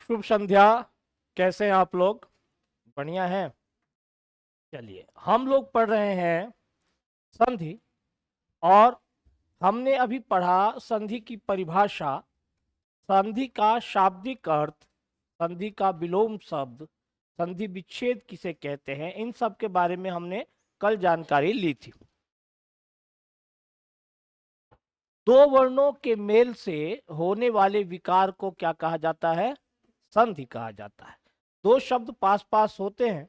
शुभ संध्या। कैसे हैं आप लोग? बढ़िया है। चलिए, हम लोग पढ़ रहे हैं संधि। और हमने अभी पढ़ा संधि की परिभाषा, संधि का शाब्दिक अर्थ, संधि का विलोम शब्द, संधि विच्छेद किसे कहते हैं, इन सब के बारे में हमने कल जानकारी ली थी। दो वर्णों के मेल से होने वाले विकार को क्या कहा जाता है? संधि कहा जाता है। दो शब्द पास पास होते हैं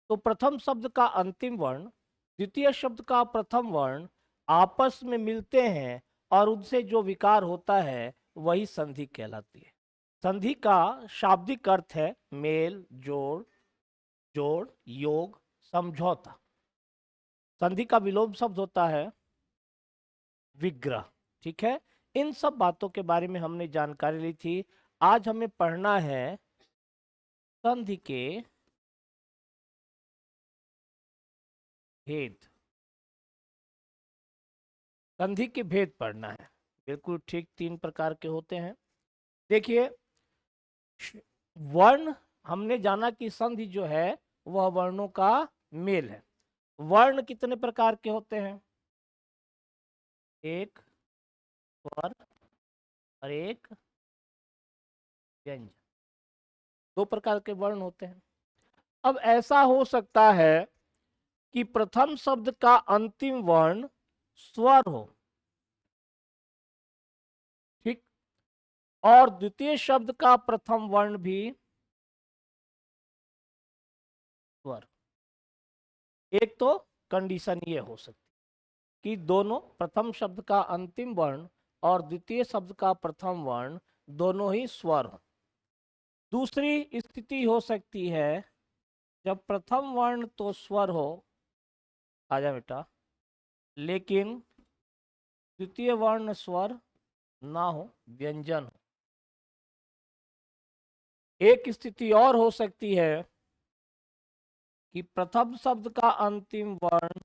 तो प्रथम शब्द का अंतिम वर्ण द्वितीय शब्द का प्रथम वर्ण आपस में मिलते हैं और उनसे जो विकार होता है वही संधि कहलाती है। संधि का शाब्दिक अर्थ है मेल, जोड़, जोड़, योग, समझौता। संधि का विलोम शब्द होता है विग्रह। ठीक है, इन सब बातों के बारे में हमने जानकारी ली थी। आज हमें पढ़ना है संधि के भेद। संधि के भेद पढ़ना है। बिल्कुल ठीक, तीन प्रकार के होते हैं। देखिए, वर्ण हमने जाना कि संधि जो है वह वर्णों का मेल है। वर्ण कितने प्रकार के होते हैं? एक स्वर और एक व्यंजन। दो प्रकार के वर्ण होते हैं। अब ऐसा हो सकता है कि प्रथम शब्द का अंतिम वर्ण स्वर हो, ठीक, और द्वितीय शब्द का प्रथम वर्ण भी स्वर। एक तो कंडीशन ये हो सकती कि दोनों, प्रथम शब्द का अंतिम वर्ण और द्वितीय शब्द का प्रथम वर्ण दोनों ही स्वर हो। दूसरी स्थिति हो सकती है जब प्रथम वर्ण तो स्वर हो, आजा बेटा, लेकिन द्वितीय वर्ण स्वर ना हो, व्यंजन हो। एक स्थिति और हो सकती है कि प्रथम शब्द का अंतिम वर्ण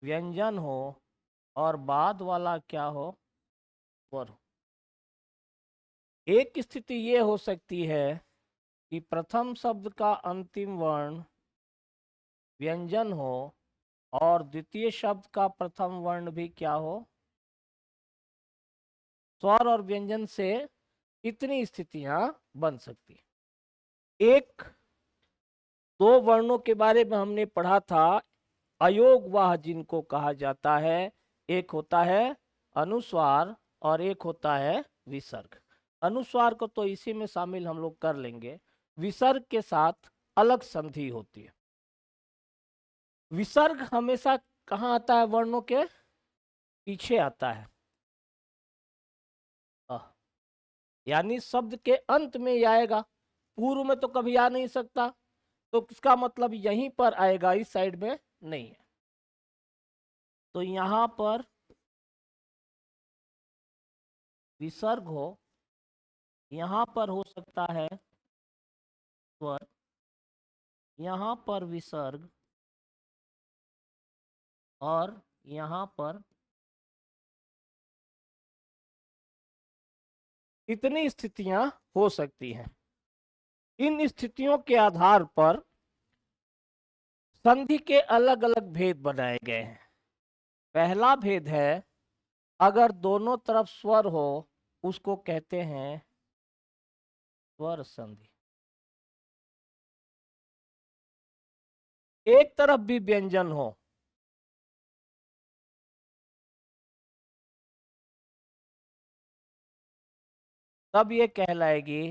व्यंजन हो और बाद वाला क्या हो? स्वर हो। एक स्थिति ये हो सकती है कि प्रथम शब्द का अंतिम वर्ण व्यंजन हो और द्वितीय शब्द का प्रथम वर्ण भी क्या हो? स्वर और व्यंजन से इतनी स्थितियां बन सकती है। एक दो वर्णों के बारे में हमने पढ़ा था, अयोगवाह जिनको कहा जाता है। एक होता है अनुस्वार और एक होता है विसर्ग। अनुस्वार को तो इसी में शामिल हम लोग कर लेंगे। विसर्ग के साथ अलग संधि होती है। विसर्ग हमेशा कहाँ आता है? वर्णों के पीछे आता है। यानी शब्द के अंत में ही आएगा, पूर्व में तो कभी आ नहीं सकता। तो इसका मतलब यहीं पर आएगा, इस साइड में नहीं है। तो यहां पर विसर्ग हो, यहां पर हो सकता है स्वर, यहां पर विसर्ग और यहां पर। इतनी स्थितियां हो सकती हैं। इन स्थितियों के आधार पर संधि के अलग अलग भेद बनाए गए हैं। पहला भेद है अगर दोनों तरफ स्वर हो उसको कहते हैं स्वर संधि। एक तरफ भी व्यंजन हो तब ये कहलाएगी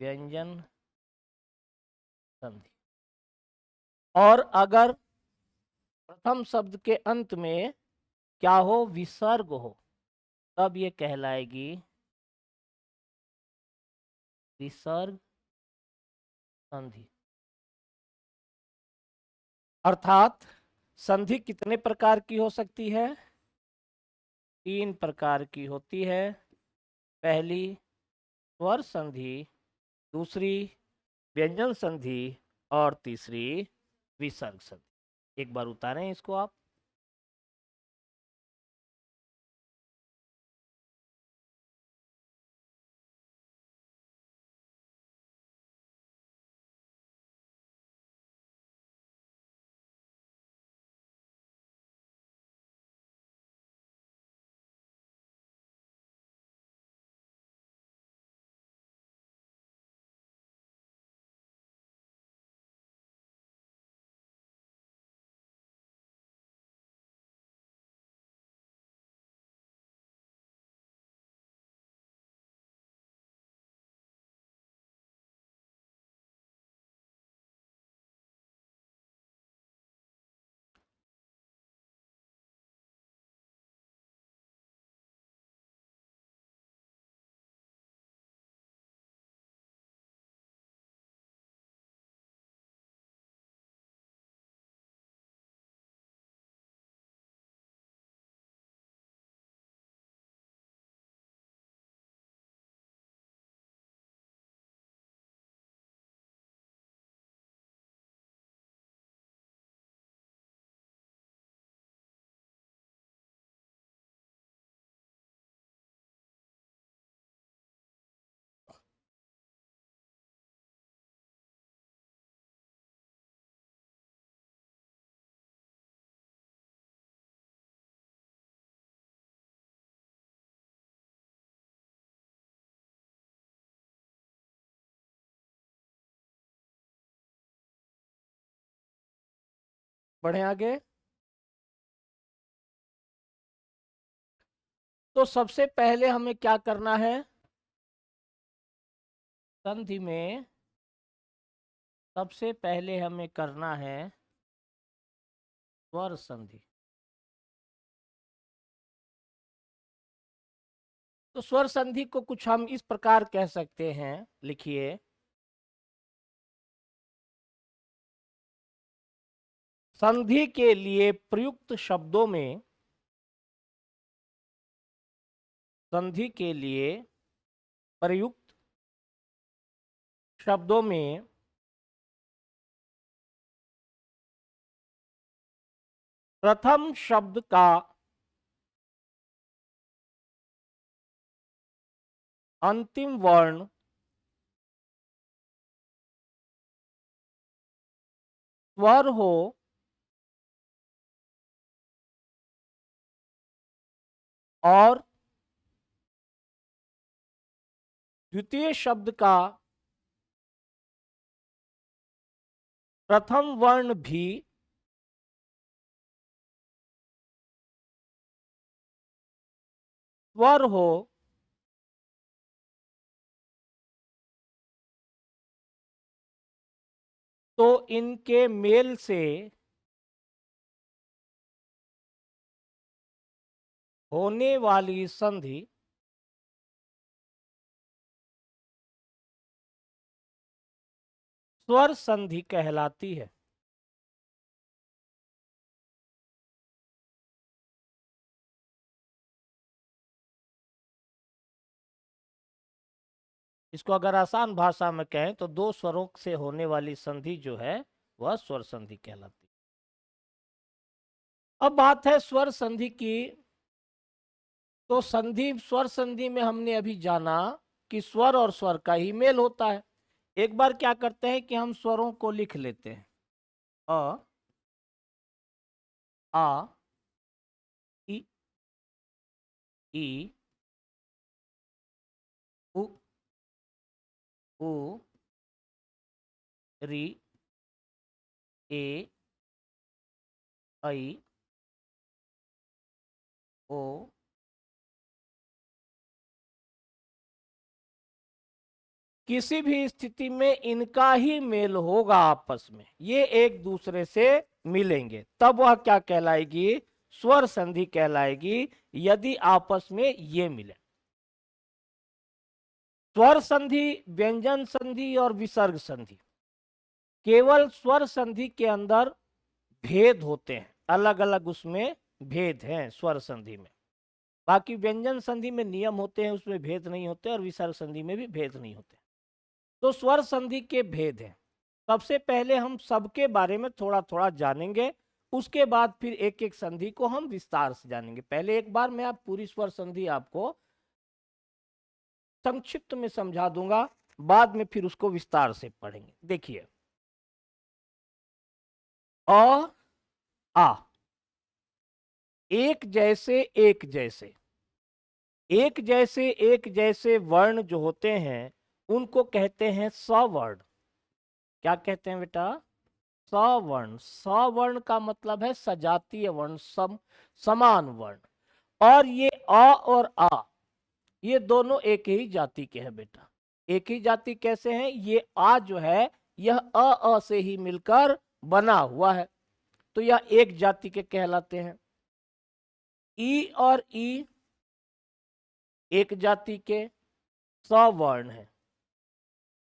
व्यंजन संधि। और अगर प्रथम शब्द के अंत में क्या हो? विसर्ग हो, तब ये कहलाएगी विसर्ग संधि। अर्थात संधि कितने प्रकार की हो सकती है? तीन प्रकार की होती है। पहली स्वर संधि, दूसरी व्यंजन संधि और तीसरी विसर्ग संधि। एक बार उतारें इसको आप। बढ़े आगे। तो सबसे पहले हमें क्या करना है, संधि में सबसे पहले हमें करना है स्वर संधि। तो स्वर संधि को कुछ हम इस प्रकार कह सकते हैं, लिखिए, संधि के लिए प्रयुक्त शब्दों में, संधि के लिए प्रयुक्त शब्दों में प्रथम शब्द का अंतिम वर्ण स्वर हो और द्वितीय शब्द का प्रथम वर्ण भी स्वर हो, तो इनके मेल से होने वाली संधि स्वर संधि कहलाती है। इसको अगर आसान भाषा में कहें तो दो स्वरों से होने वाली संधि जो है वह स्वर संधि कहलाती है। अब बात है स्वर संधि की। तो संधि, स्वर संधि में हमने अभी जाना कि स्वर और स्वर का ही मेल होता है। एक बार क्या करते हैं कि हम स्वरों को लिख लेते हैं, अ, आ, इ, ई, उ, ऊ, री, ए, ऐ, ओ, किसी भी स्थिति में इनका ही मेल होगा आपस में, ये एक दूसरे से मिलेंगे, तब वह क्या कहलाएगी, स्वर संधि कहलाएगी, यदि आपस में ये मिले। स्वर संधि, व्यंजन संधि और विसर्ग संधि, केवल स्वर संधि के अंदर भेद होते हैं, अलग अलग उसमें भेद हैं स्वर संधि में। बाकी व्यंजन संधि में नियम होते हैं, उसमें भेद नहीं होते, और विसर्ग संधि में भी भेद नहीं होते। तो स्वर संधि के भेद हैं। सबसे पहले हम सबके बारे में थोड़ा थोड़ा जानेंगे, उसके बाद फिर एक एक संधि को हम विस्तार से जानेंगे। पहले एक बार मैं आप पूरी स्वर संधि आपको संक्षिप्त में समझा दूंगा, बाद में फिर उसको विस्तार से पढ़ेंगे। देखिए, अ, आ, एक जैसे एक जैसे, एक जैसे एक जैसे वर्ण जो होते हैं उनको कहते हैं सवर्ण। क्या कहते हैं बेटा, सवर्ण। सवर्ण का मतलब है सजातीय वर्ण, समान वर्ण। और ये अ और आ, ये दोनों एक ही जाति के हैं बेटा। एक ही जाति कैसे हैं, ये आ जो है यह अ से ही मिलकर बना हुआ है, तो यह एक जाति के कहलाते हैं। ई और ई एक जाति के सवर्ण है।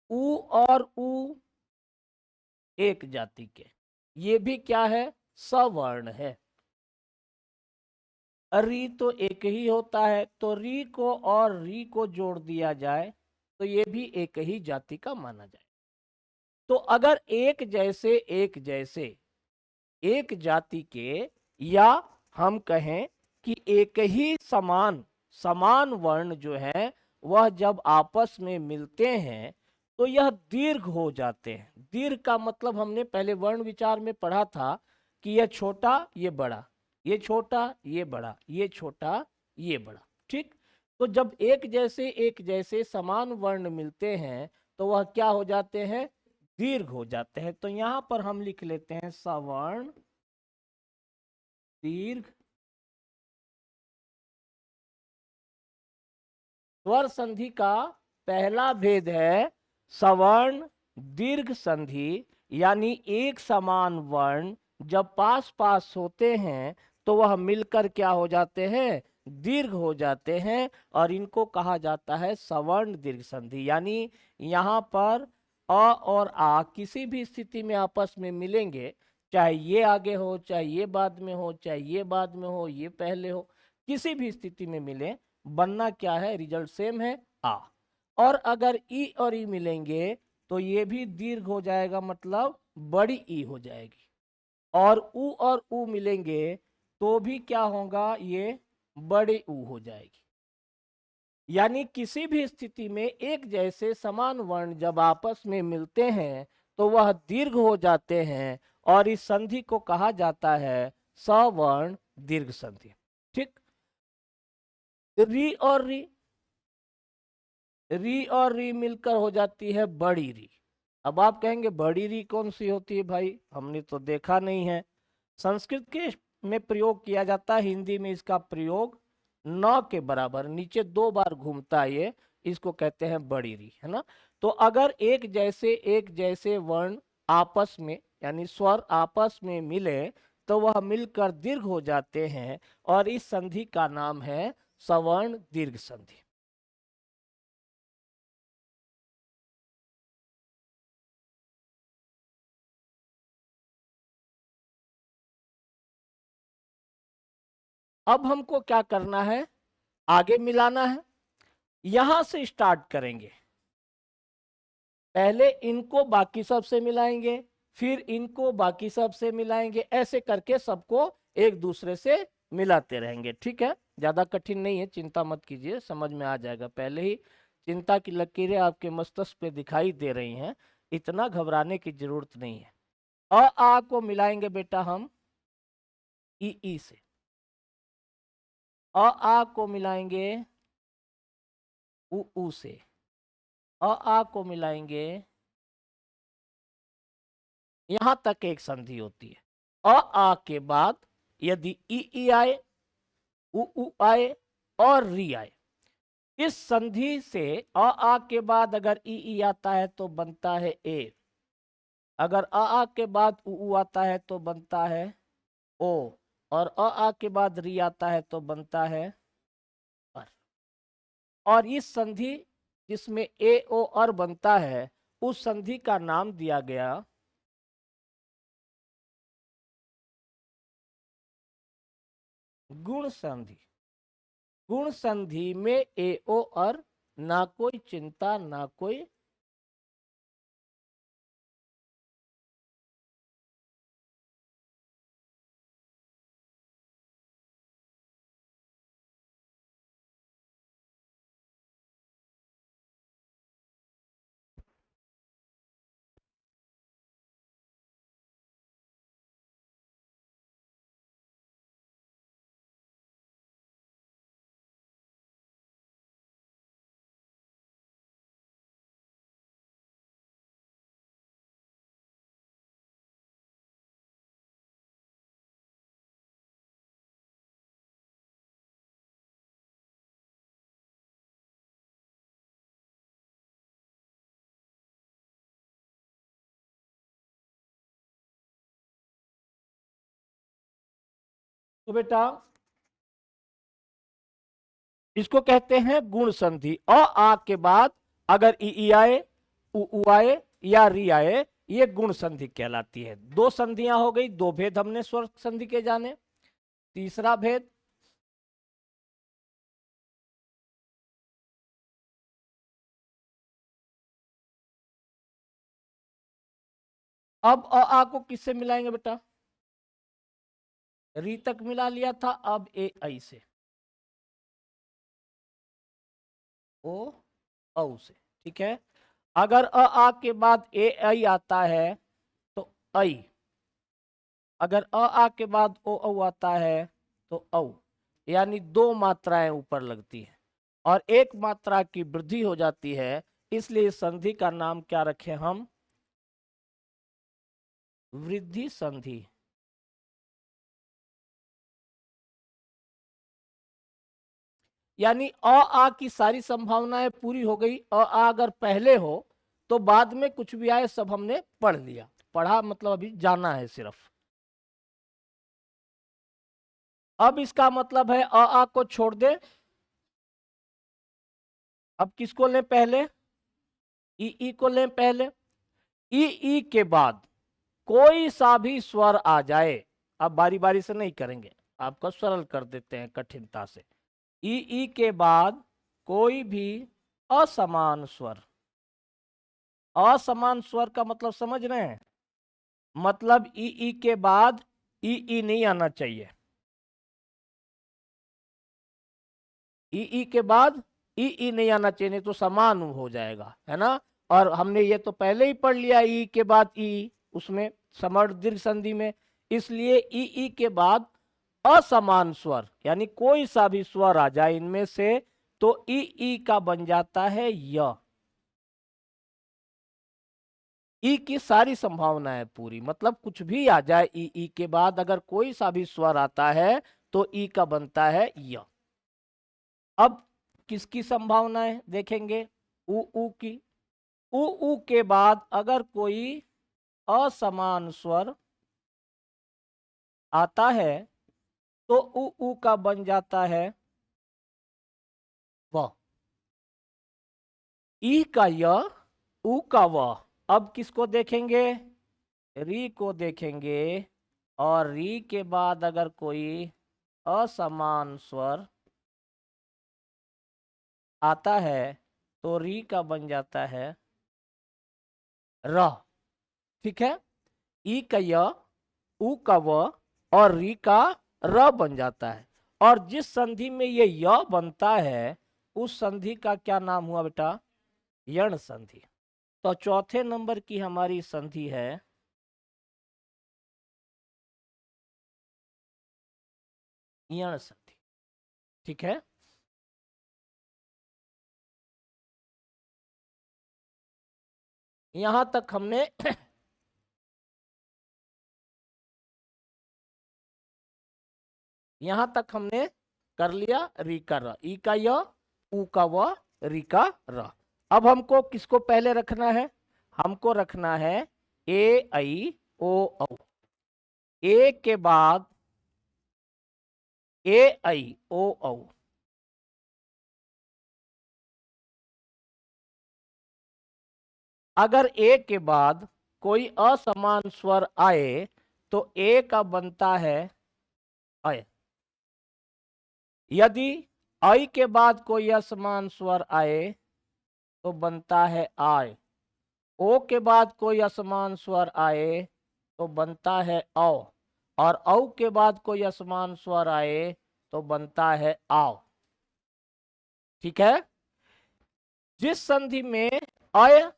उ और उ एक जाति के, ये भी क्या है, सवर्ण है। री तो एक ही होता है, तो री को और री को जोड़ दिया जाए तो ये भी एक ही जाति का माना जाए। तो अगर एक जैसे एक जाति के, या हम कहें कि एक ही समान समान वर्ण जो है वह जब आपस में मिलते हैं तो यह दीर्घ हो जाते हैं। दीर्घ का मतलब हमने पहले वर्ण विचार में पढ़ा था कि यह छोटा ये बड़ा, ये छोटा ये बड़ा, ये छोटा ये बड़ा, ठीक। तो जब एक जैसे समान वर्ण मिलते हैं तो वह क्या हो जाते हैं, दीर्घ हो जाते हैं। तो यहां पर हम लिख लेते हैं सवर्ण दीर्घ स्वर संधि का पहला भेद है सवर्ण दीर्घ संधि, यानी एक समान वर्ण जब पास पास होते हैं तो वह मिलकर क्या हो जाते हैं, दीर्घ हो जाते हैं, और इनको कहा जाता है सवर्ण दीर्घ संधि। यानी यहाँ पर अ और आ किसी भी स्थिति में आपस में मिलेंगे, चाहे ये आगे हो, चाहे ये बाद में हो, चाहे ये बाद में हो, ये पहले हो, किसी भी स्थिति में मिले, बनना क्या है, रिजल्ट सेम है, आ। और अगर ई और ई मिलेंगे तो ये भी दीर्घ हो जाएगा, मतलब बड़ी ई हो जाएगी। और उ और उ मिलेंगे तो भी क्या होगा, ये बड़े उ हो जाएगी। यानी किसी भी स्थिति में एक जैसे समान वर्ण जब आपस में मिलते हैं तो वह दीर्घ हो जाते हैं, और इस संधि को कहा जाता है सवर्ण दीर्घ संधि। ठीक। री और री मिलकर हो जाती है बड़ी री। अब आप कहेंगे बड़ी री कौन सी होती है भाई, हमने तो देखा नहीं है। संस्कृत के में प्रयोग किया जाता है, हिंदी में इसका प्रयोग न के बराबर नीचे 2 बार घूमता है, ये इसको कहते हैं बड़ी री, है ना। तो अगर एक जैसे वर्ण आपस में यानी स्वर आपस में मिले तो वह मिलकर दीर्घ हो जाते हैं, और इस संधि का नाम है सवर्ण दीर्घ संधि। अब हमको क्या करना है, आगे मिलाना है। यहां से स्टार्ट करेंगे, पहले इनको बाकी सब से मिलाएंगे, फिर इनको बाकी सब से मिलाएंगे, ऐसे करके सबको एक दूसरे से मिलाते रहेंगे। ठीक है, ज्यादा कठिन नहीं है, चिंता मत कीजिए, समझ में आ जाएगा। पहले ही चिंता की लकीरें आपके मस्तिष्क पे दिखाई दे रही हैं, इतना घबराने की जरूरत नहीं है। आ को मिलाएंगे बेटा हम ई से, आ को मिलाएंगे उ से, आ को मिलाएंगे, यहां तक एक संधि होती है। आ के बाद यदि ई आए, उ आए और री आए, इस संधि से आ के बाद अगर ई आता है तो बनता है ए, अगर आ के बाद उ आता है तो बनता है ओ, और आ के बाद री आता है तो बनता है अर। और इस संधि जिसमें ए ओ और बनता है, उस संधि का नाम दिया गया गुण संधि। गुण संधि में ए ओ और, ना कोई चिंता ना कोई, तो बेटा इसको कहते हैं गुण संधि। आ के बाद अगर ई आए, उ आए या री आए, ये गुण संधि कहलाती है। 2 संधियां हो गई, 2 भेद हमने स्वर संधि के जाने। तीसरा भेद, अब आ को किससे मिलाएंगे बेटा, री तक मिला लिया था, अब ए आई से, ओ औ से। ठीक है, अगर आ के बाद ए आई आता है तो आई, अगर आ के बाद ओ औ आता है तो औ, यानी 2 मात्राएं ऊपर लगती हैं और एक मात्रा की वृद्धि हो जाती है, इसलिए इस संधि का नाम क्या रखें हम, वृद्धि संधि। यानी अ आ की सारी संभावनाएं पूरी हो गई। अ आ अगर पहले हो तो बाद में कुछ भी आए सब हमने पढ़ लिया। पढ़ा मतलब अभी जाना है सिर्फ। अब इसका मतलब है अ आ को छोड़ दे। अब किसको लें पहले? ई को लें पहले। ई के बाद कोई सा भी स्वर आ जाए, अब बारी बारी से नहीं करेंगे, आपको सरल कर देते हैं कठिनता से। ई के बाद कोई भी असमान स्वर। असमान स्वर का मतलब समझ रहे हैं? मतलब ई के बाद ई नहीं आना चाहिए। ई के बाद ई नहीं आना चाहिए, नहीं तो समान हो जाएगा, है ना। और हमने ये तो पहले ही पढ़ लिया, ई के बाद ई, उसमें समर दीर्घ संधि में। इसलिए ई के बाद असमान स्वर यानी कोई सा भी स्वर आ जाए इनमें से तो ई का बन जाता है य। ई की सारी संभावनाएं पूरी, मतलब कुछ भी आ जाए ई के बाद अगर कोई सा भी स्वर आता है तो ई का बनता है य। अब किसकी संभावनाएं देखेंगे? ऊ की। ऊ के बाद अगर कोई असमान स्वर आता है तो ऊ का बन जाता है व। ई का य, ऊ का व। अब किसको देखेंगे? री को देखेंगे। और री के बाद अगर कोई असमान स्वर आता है तो री का बन जाता है र। ठीक है। ई का य, ऊ का व और री का र बन जाता है। और जिस संधि में ये य बनता है उस संधि का क्या नाम हुआ बेटा? यण संधि। तो चौथे नंबर की हमारी संधि है यण संधि। ठीक है। यहां तक हमने यहां तक हमने कर लिया री का र, ई का य, ऊ का व, री का र। अब हमको किसको पहले रखना है? हमको रखना है ए ऐ ओ औ। ए के बाद ए ऐ ओ औ। अगर ए के बाद कोई असमान स्वर आए तो ए का बनता है अय। यदि ऐ के बाद कोई असमान स्वर आए तो बनता है आय। ओ के बाद कोई असमान स्वर आए तो बनता है औ। और औ के बाद कोई असमान स्वर आए तो बनता है आओ। ठीक है। जिस संधि में अय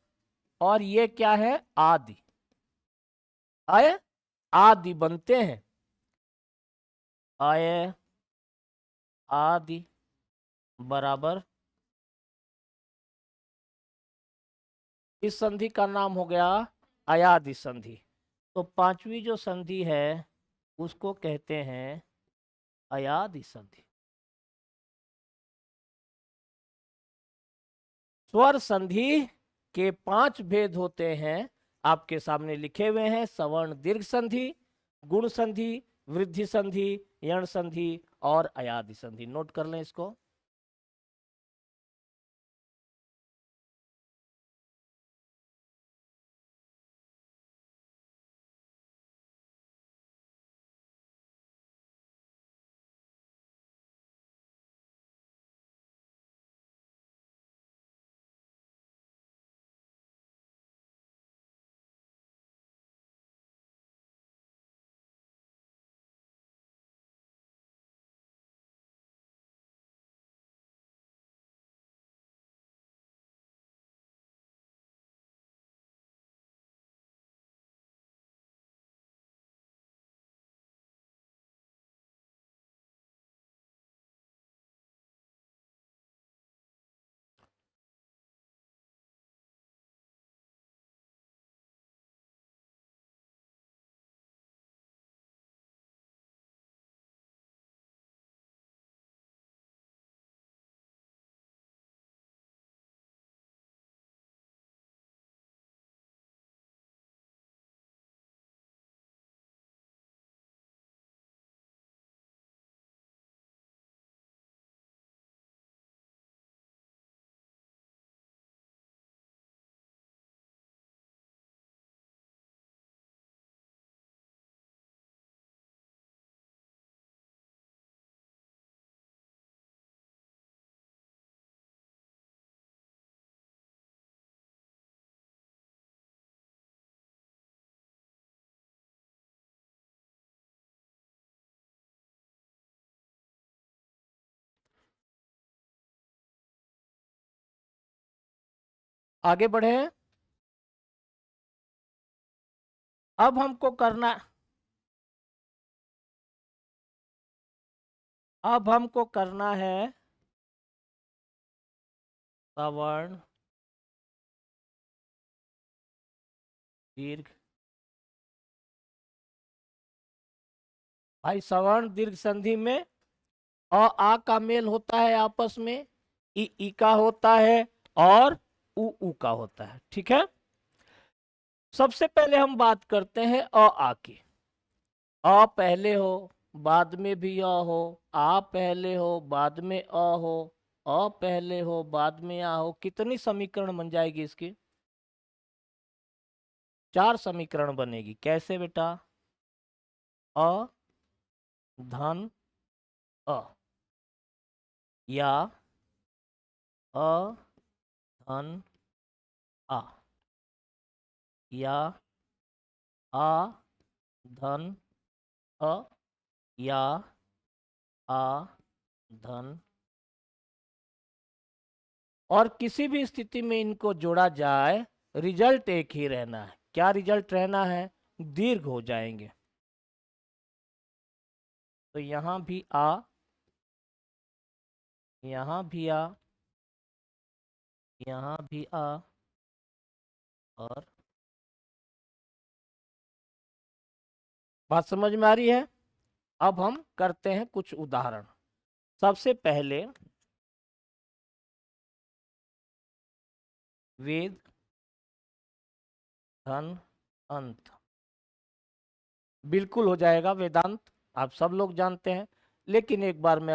और ये क्या है? आदि। अय आदि बनते हैं। अय आदि बराबर इस संधि का नाम हो गया अयादि संधि। तो पांचवी जो संधि है उसको कहते हैं अयादि संधि। स्वर संधि के 5 भेद होते हैं, आपके सामने लिखे हुए हैं। सवर्ण दीर्घ संधि, गुण संधि, वृद्धि संधि, यण संधि और अयादि संधि। नोट कर लें इसको। आगे बढ़े। अब हमको करना, अब हमको करना है सवर्ण दीर्घ। भाई सवर्ण दीर्घ संधि में आ का मेल होता है आपस में, ई का होता है और उ का होता है। ठीक है, सबसे पहले हम बात करते हैं आ की। अ पहले हो बाद में भी अ हो, आ पहले हो बाद में अ हो, अ पहले हो बाद में आ हो। कितनी समीकरण बन जाएगी इसकी? 4 समीकरण बनेगी। कैसे बेटा? अ धन अ, या अ धन आ, या आ धन अ, या आ धन। और किसी भी स्थिति में इनको जोड़ा जाए, रिजल्ट एक ही रहना है। क्या रिजल्ट रहना है? दीर्घ हो जाएंगे। तो यहां भी आ, यहां भी आ, यहां भी आ, और बात समझ में आ रही है? अब हम करते हैं कुछ उदाहरण। सबसे पहले वेद धन अंत, बिल्कुल हो जाएगा वेदांत, आप सब लोग जानते हैं। लेकिन एक बार मैं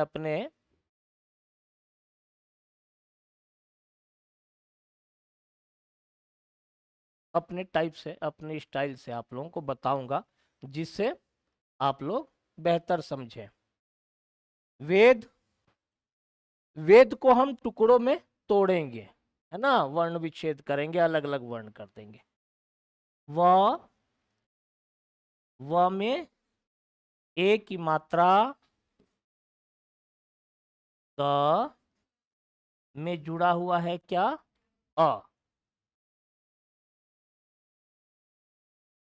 अपने टाइप से, अपने स्टाइल से आप लोगों को बताऊंगा, जिससे आप लोग बेहतर समझें। वेद, वेद को हम टुकड़ों में तोड़ेंगे, है ना, वर्ण विच्छेद करेंगे, अलग अलग वर्ण कर देंगे। व में ए की मात्रा, द में जुड़ा हुआ है क्या? अ,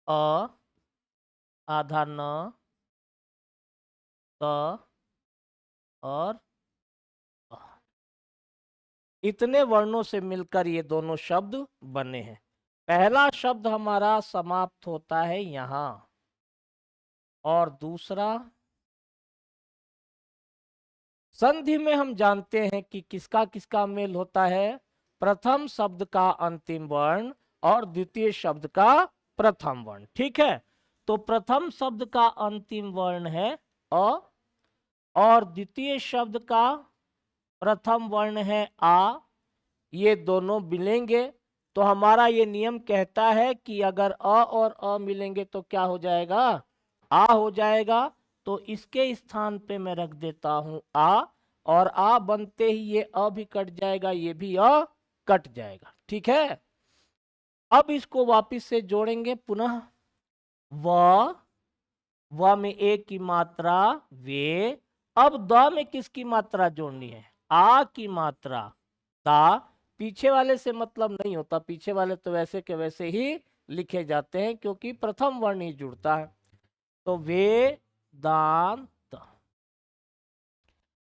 अ आधा न, त और अ। इतने वर्णों से मिलकर ये दोनों शब्द बने हैं। पहला शब्द हमारा समाप्त होता है यहां, और दूसरा संधि में हम जानते हैं कि किसका किसका मेल होता है? प्रथम शब्द का अंतिम वर्ण और द्वितीय शब्द का प्रथम वर्ण। ठीक है, तो प्रथम शब्द का अंतिम वर्ण है अ, और द्वितीय शब्द का प्रथम वर्ण है आ। ये दोनों मिलेंगे तो हमारा ये नियम कहता है कि अगर अ और अ मिलेंगे तो क्या हो जाएगा? आ हो जाएगा। तो इसके स्थान पे मैं रख देता हूं आ, और आ बनते ही ये अ भी कट जाएगा, ये भी अ कट जाएगा। ठीक है, अब इसको वापिस से जोड़ेंगे पुनः। व में ए की मात्रा वे। अब द में किसकी मात्रा जोड़नी है? आ की मात्रा दा। पीछे वाले से मतलब नहीं होता, पीछे वाले तो वैसे के वैसे ही लिखे जाते हैं क्योंकि प्रथम वर्ण ही जुड़ता है। तो वेदांत,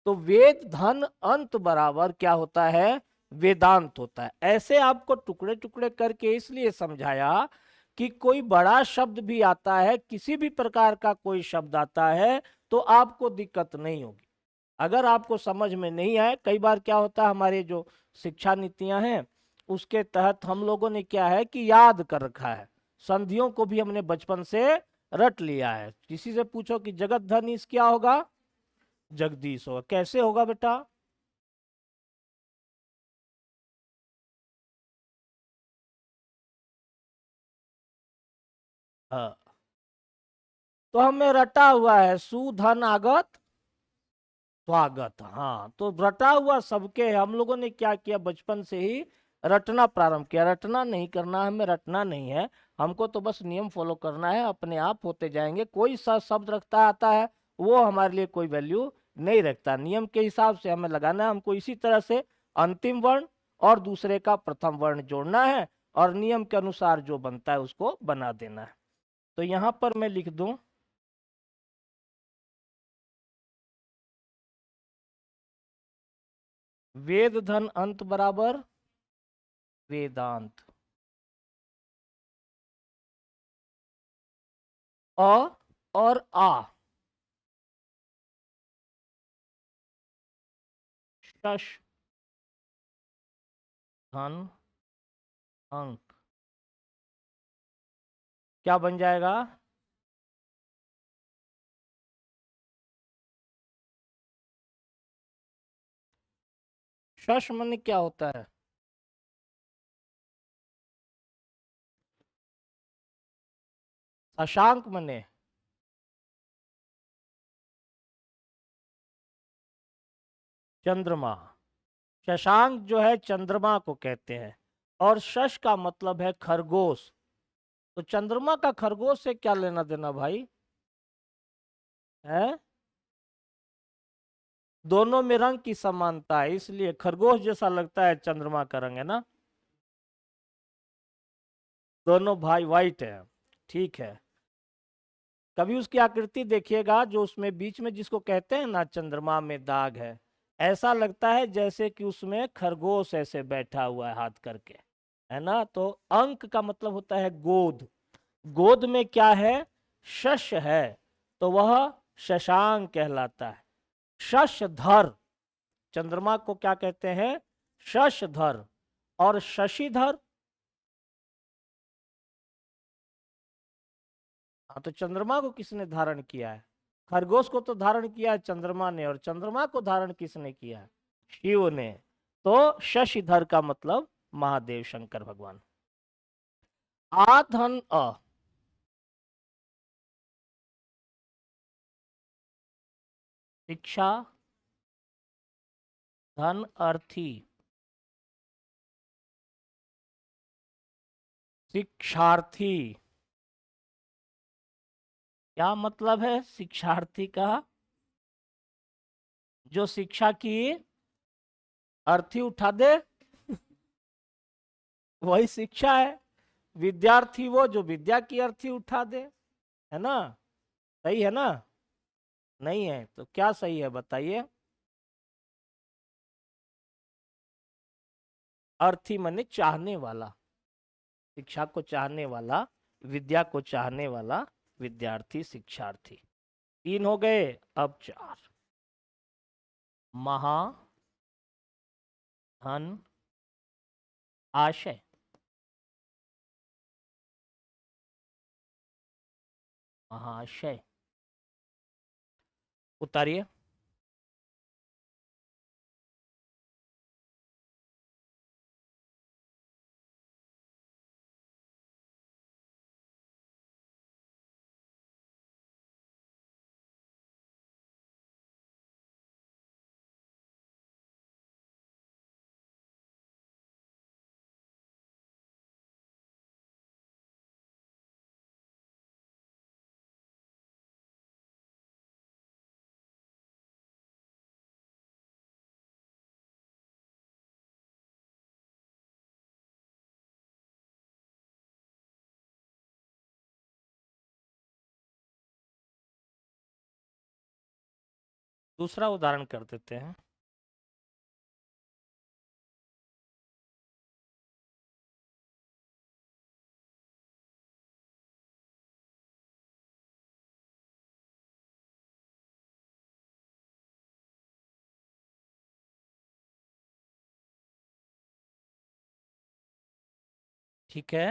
तो वेद धन अंत बराबर क्या होता है? वेदांत होता है। ऐसे आपको टुकड़े टुकड़े करके इसलिए समझाया कि कोई बड़ा शब्द भी आता है, किसी भी प्रकार का कोई शब्द आता है तो आपको दिक्कत नहीं होगी। अगर आपको समझ में नहीं आए, कई बार क्या होता है, हमारे जो शिक्षा नीतियां हैं उसके तहत हम लोगों ने क्या है कि याद कर रखा है, संधियों को भी हमने बचपन से रट लिया है। किसी से पूछो कि जगत धनीश क्या होगा? जगदीश होगा। कैसे होगा बेटा? हाँ, तो हमें रटा हुआ है सुधन आगत स्वागत। हाँ, तो रटा हुआ सबके, हम लोगों ने क्या किया, बचपन से ही रटना प्रारंभ किया। रटना नहीं करना, हमें रटना नहीं है, हमको तो बस नियम फॉलो करना है, अपने आप होते जाएंगे। कोई सा शब्द रखता आता है वो हमारे लिए कोई वैल्यू नहीं रखता, नियम के हिसाब से हमें लगाना है। हमको इसी तरह से अंतिम वर्ण और दूसरे का प्रथम वर्ण जोड़ना है और नियम के अनुसार जो बनता है उसको बना देना है। तो यहां पर मैं लिख दूं वेद धन अंत बराबर वेदांत। अ और आ शश धन अंक क्या बन जाएगा? शश मन क्या होता है? शशांक मने चंद्रमा। शशांक जो है चंद्रमा को कहते हैं और शश का मतलब है खरगोश। तो चंद्रमा का खरगोश से क्या लेना देना भाई है? दोनों में रंग की समानता है इसलिए खरगोश जैसा लगता है चंद्रमा का रंग, है ना? दोनों भाई वाइट है। ठीक है। कभी उसकी आकृति देखिएगा जो उसमें बीच में जिसको कहते हैं ना चंद्रमा में दाग है, ऐसा लगता है जैसे कि उसमें खरगोश ऐसे बैठा हुआ है हाथ करके, है ना? तो अंक का मतलब होता है गोद। गोद में क्या है? शश है, तो वह शशांक कहलाता है। शशधर, चंद्रमा को क्या कहते हैं? शशधर। और शशिधर, हाँ तो चंद्रमा को किसने धारण किया है? खरगोश को तो धारण किया है चंद्रमा ने, और चंद्रमा को धारण किसने किया है? शिव ने। तो शशिधर का मतलब महादेव शंकर भगवान। आधन अ शिक्षा धन अर्थी शिक्षार्थी। क्या मतलब है शिक्षार्थी का? जो शिक्षा की अर्थी उठा दे वही शिक्षा है। विद्यार्थी वो जो विद्या की अर्थी उठा दे, है ना? सही है ना? नहीं है तो क्या सही है बताइए? अर्थी माने चाहने वाला, शिक्षा को चाहने वाला, विद्या को चाहने वाला विद्यार्थी शिक्षार्थी। तीन हो गए, अब चार। महा धन आशय। महाशय उतारिए। दूसरा उदाहरण कर देते हैं। ठीक है।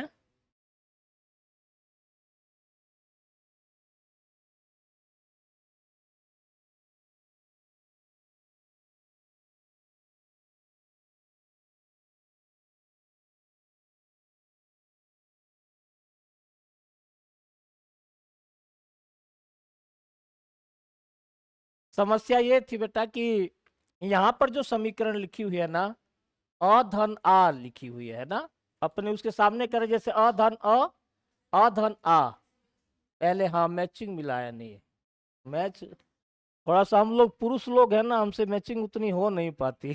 समस्या ये थी बेटा कि यहाँ पर जो समीकरण लिखी हुई है ना, अधन आ लिखी हुई है ना, अपने उसके सामने करें जैसे अधन अ अधन आ, पहले हाँ मैचिंग मिलाया नहीं है। मैच थोड़ा सा हम लोग पुरुष लोग हैं ना, हमसे मैचिंग उतनी हो नहीं पाती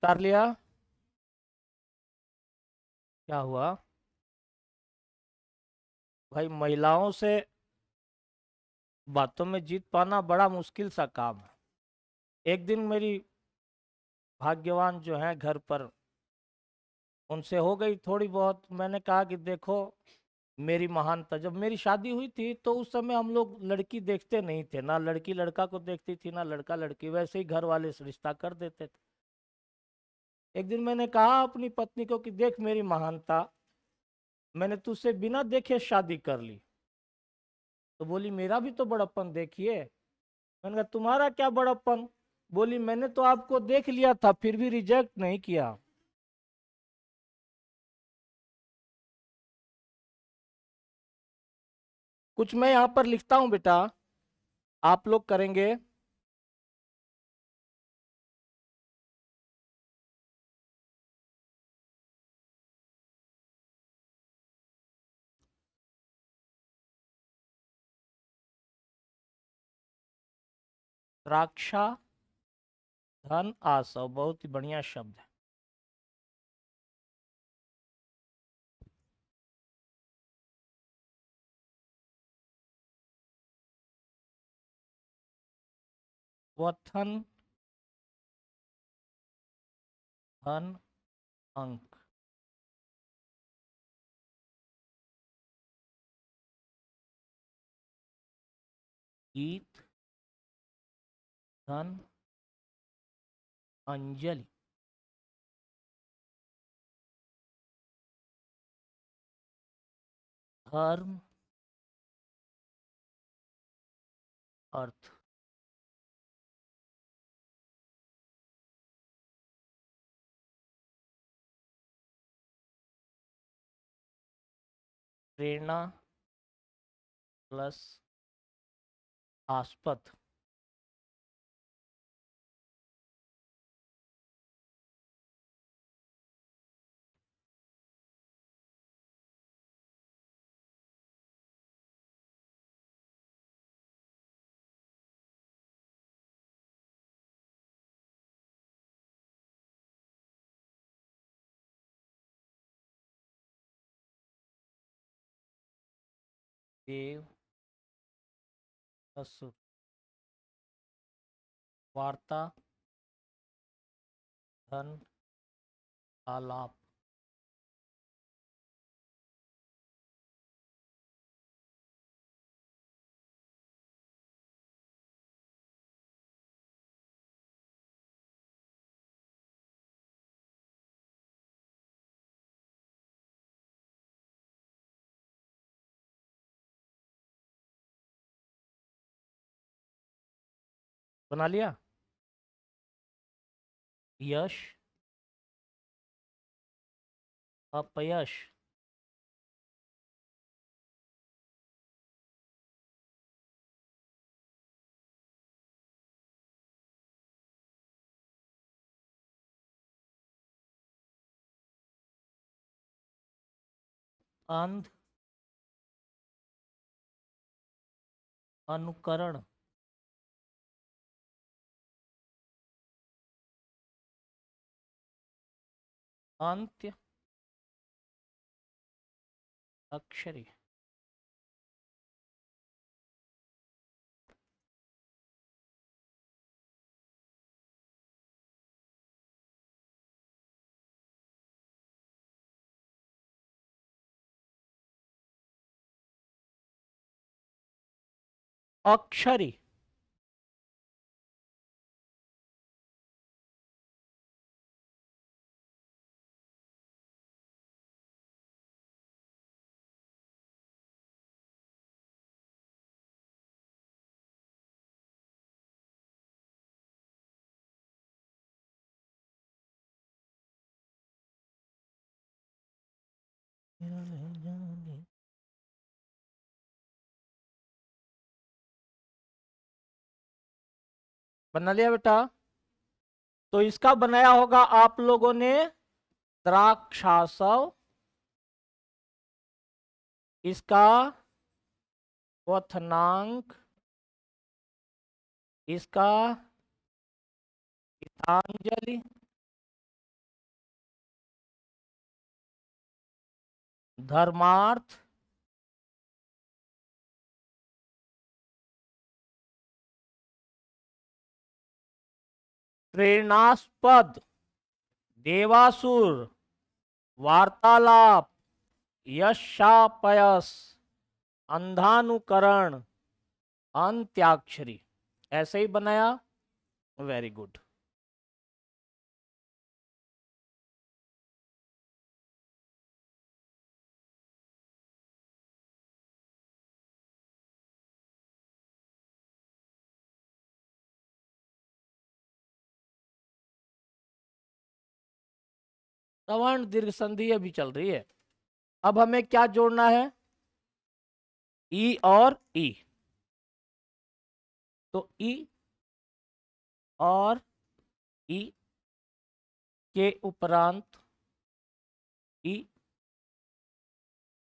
उतार लिया? क्या हुआ भाई? महिलाओं से बातों में जीत पाना बड़ा मुश्किल सा काम है। एक दिन मेरी भाग्यवान जो है घर पर, उनसे हो गई थोड़ी बहुत। मैंने कहा कि देखो मेरी महानता, जब मेरी शादी हुई थी तो उस समय हम लोग लड़की देखते नहीं थे, ना लड़की लड़का को देखती थी ना लड़का लड़की, वैसे ही घर वाले से रिश्ता कर देते थे। एक दिन मैंने कहा अपनी पत्नी को कि देख मेरी महानता, मैंने तुझसे बिना देखे शादी कर ली। तो बोली मेरा भी तो बड़प्पन देखिए। मैंने कहा तुम्हारा क्या बड़प्पन? बोली मैंने तो आपको देख लिया था फिर भी रिजेक्ट नहीं किया। कुछ मैं यहाँ पर लिखता हूँ बेटा, आप लोग करेंगे। द्राक्षा धन आसव, बहुत ही बढ़िया शब्द है। वथन धन अंक। गीत धन अंजलि। धर्म अर्थ। प्रेरणा प्लस आस्पद। देव असुर। वार्ता धन आलाप। बना लिया? यश अपयश। अंध अनुकरण। अंत्य अक्षरी। अक्षरी। बना लिया बेटा? तो इसका बनाया होगा आप लोगों ने द्राक्षासव, इसका क्वथनांक, इसका गीतांजलि, धर्मार्थ प्रेरणास्पद, देवासुर, वार्तालाप, यशापयस, अंधानुकरण, अंत्याक्षरी। ऐसे ही बनाया। Very good. सवर्ण दीर्घ संधि अभी चल रही है। अब हमें क्या जोड़ना है? ई और ई। तो ई और ई के उपरांत ई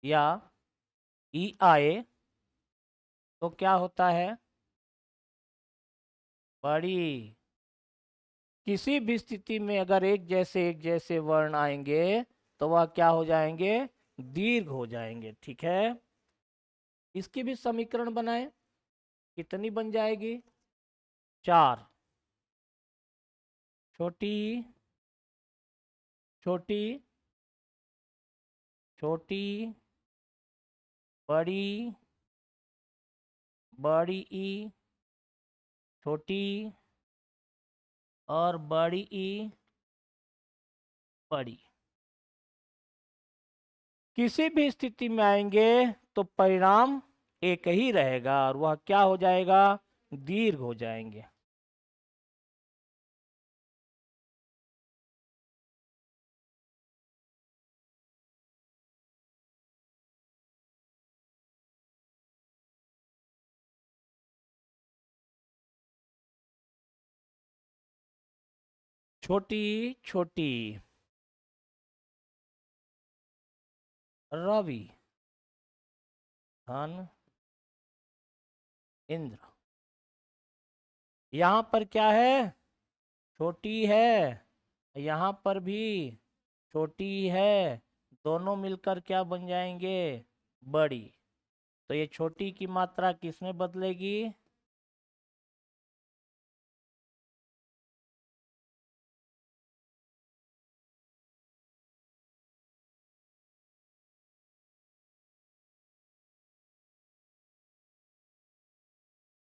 या ई आए तो क्या होता है? बड़ी। किसी भी स्थिति में अगर एक जैसे वर्ण आएंगे तो वह क्या हो जाएंगे? दीर्घ हो जाएंगे। ठीक है, इसकी भी समीकरण बनाएं। कितनी बन जाएगी? 4। छोटी छोटी छोटी बड़ी, बड़ी ई, छोटी और बड़ी ई, बड़ी। किसी भी स्थिति में आएंगे तो परिणाम एक ही रहेगा और वह क्या हो जाएगा? दीर्घ हो जाएंगे। छोटी छोटी रवि, धन, इंद्र। यहां पर क्या है? छोटी है, यहां पर भी छोटी है। दोनों मिलकर क्या बन जाएंगे? बड़ी। तो ये छोटी की मात्रा किसमें बदलेगी?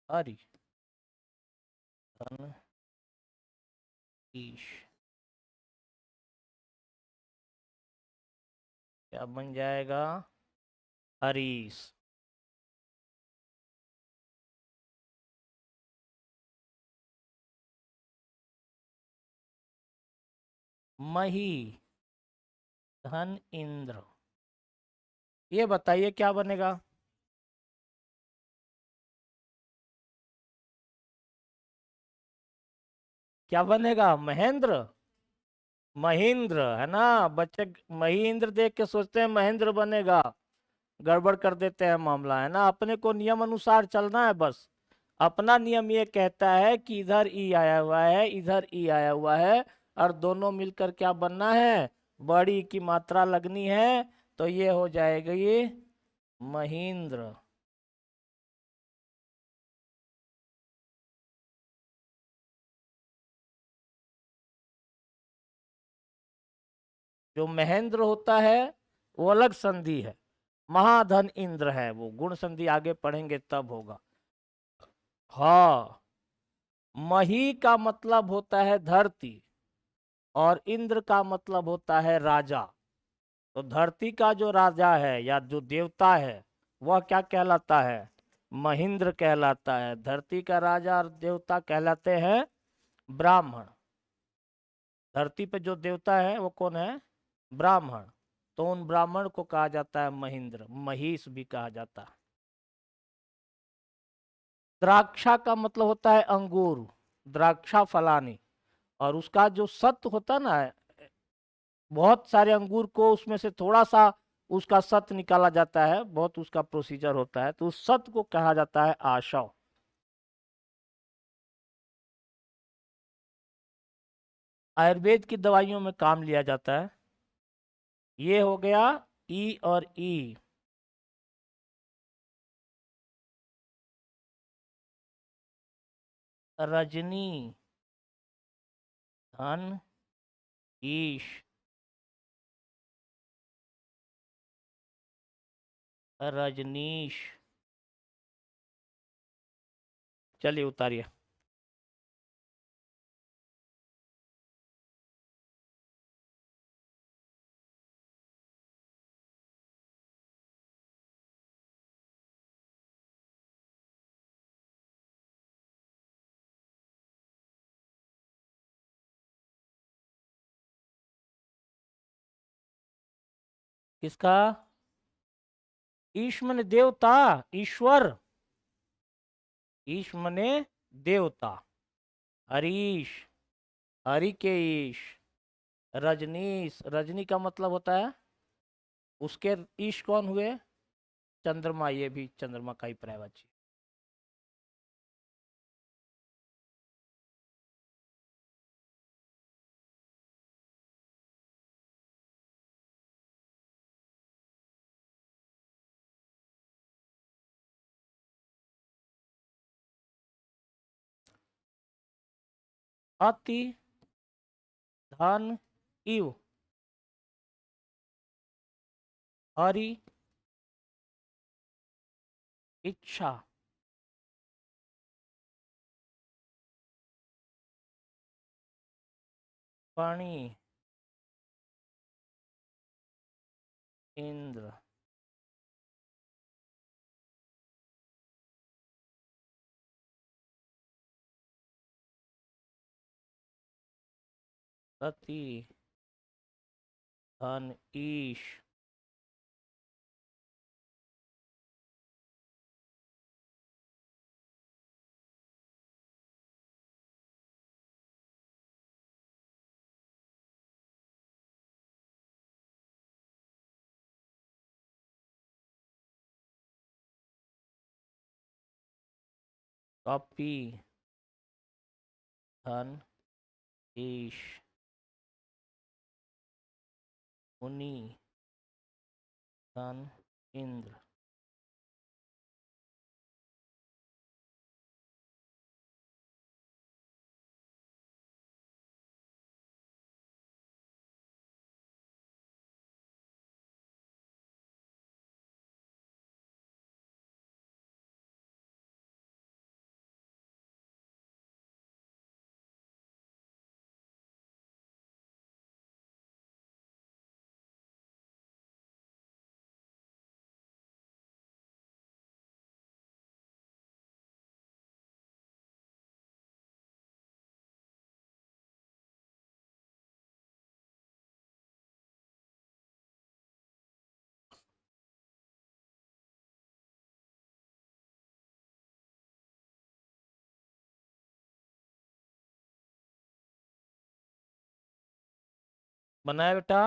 हरि, धन, ईश। क्या बन जाएगा? हरीश। मही, धन, इंद्र। ये बताइए क्या बनेगा? क्या बनेगा? महेंद्र। महेंद्र है ना बच्चे। महेंद्र देख के सोचते हैं महेंद्र बनेगा, गड़बड़ कर देते हैं मामला, है ना। अपने को नियम अनुसार चलना है बस। अपना नियम ये कहता है कि इधर ई आया हुआ है, इधर ई आया हुआ है, और दोनों मिलकर क्या बनना है? बड़ी की मात्रा लगनी है। तो ये हो जाएगा ये महेंद्र। जो महेंद्र होता है वो अलग संधि है। महाधन इंद्र है, वो गुण संधि आगे पढ़ेंगे तब होगा। हाँ, मही का मतलब होता है धरती और इंद्र का मतलब होता है राजा। तो धरती का जो राजा है या जो देवता है वह क्या कहलाता है? महेंद्र कहलाता है। धरती का राजा और देवता कहलाते हैं ब्राह्मण। धरती पे जो देवता है वो कौन है? ब्राह्मण। तो उन ब्राह्मण को कहा जाता है महेंद्र, महिष भी कहा जाता है। द्राक्षा का मतलब होता है अंगूर, द्राक्षा फलानी। और उसका जो सत्व होता ना, बहुत सारे अंगूर को उसमें से थोड़ा सा उसका सत्व निकाला जाता है, बहुत उसका प्रोसीजर होता है, तो उस सत्व को कहा जाता है आशव। आयुर्वेद की दवाइयों में काम लिया जाता है। ये हो गया ई और ई, रजनी धन ईश, रजनीश। चलिए उतारिए। किसका? ईश मने देवता, ईश्वर। ईश मने देवता। हरीश, हरि के ईश। रजनीश, रजनी का मतलब होता है उसके ईश कौन हुए? चंद्रमा, ये भी चंद्रमा का ही पर्यायवाची। अति धन इव, हरि इच्छा, फणि इंद्र, सती धन ईश, कपि धन ईश, मुनि धन इंद्र। बनाया बेटा?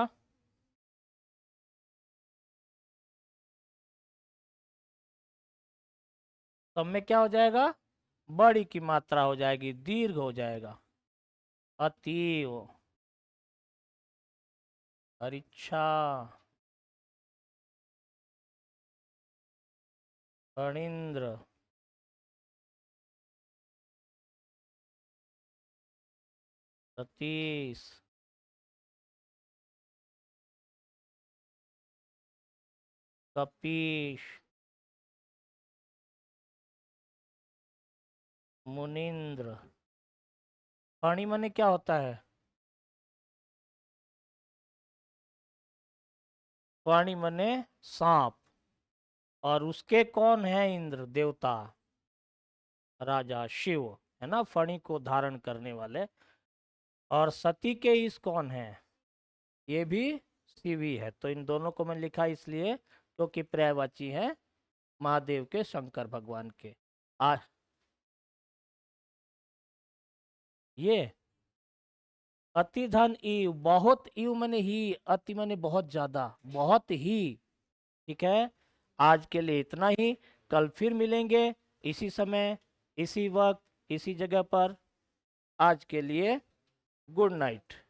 सब में क्या हो जाएगा? बड़ी की मात्रा हो जाएगी, दीर्घ हो जाएगा। अतीव, हरिच्छा, फणींद्र, सतीश, कपीश, मुनिंद्र। फणी मने क्या होता है? फणी मने सांप, और उसके कौन है? इंद्र देवता, राजा शिव, है ना, फणी को धारण करने वाले। और सती के ईश कौन है? ये भी शिव ही है। तो इन दोनों को मैं लिखा इसलिए क्योंकि पर्यायवाची है महादेव के, शंकर भगवान के। आ ये अति धन ईव, बहुत, ईव मने ही, अति मने बहुत ज्यादा, बहुत ही। ठीक है, आज के लिए इतना ही। कल फिर मिलेंगे इसी समय, इसी वक्त, इसी जगह पर। आज के लिए गुड नाइट।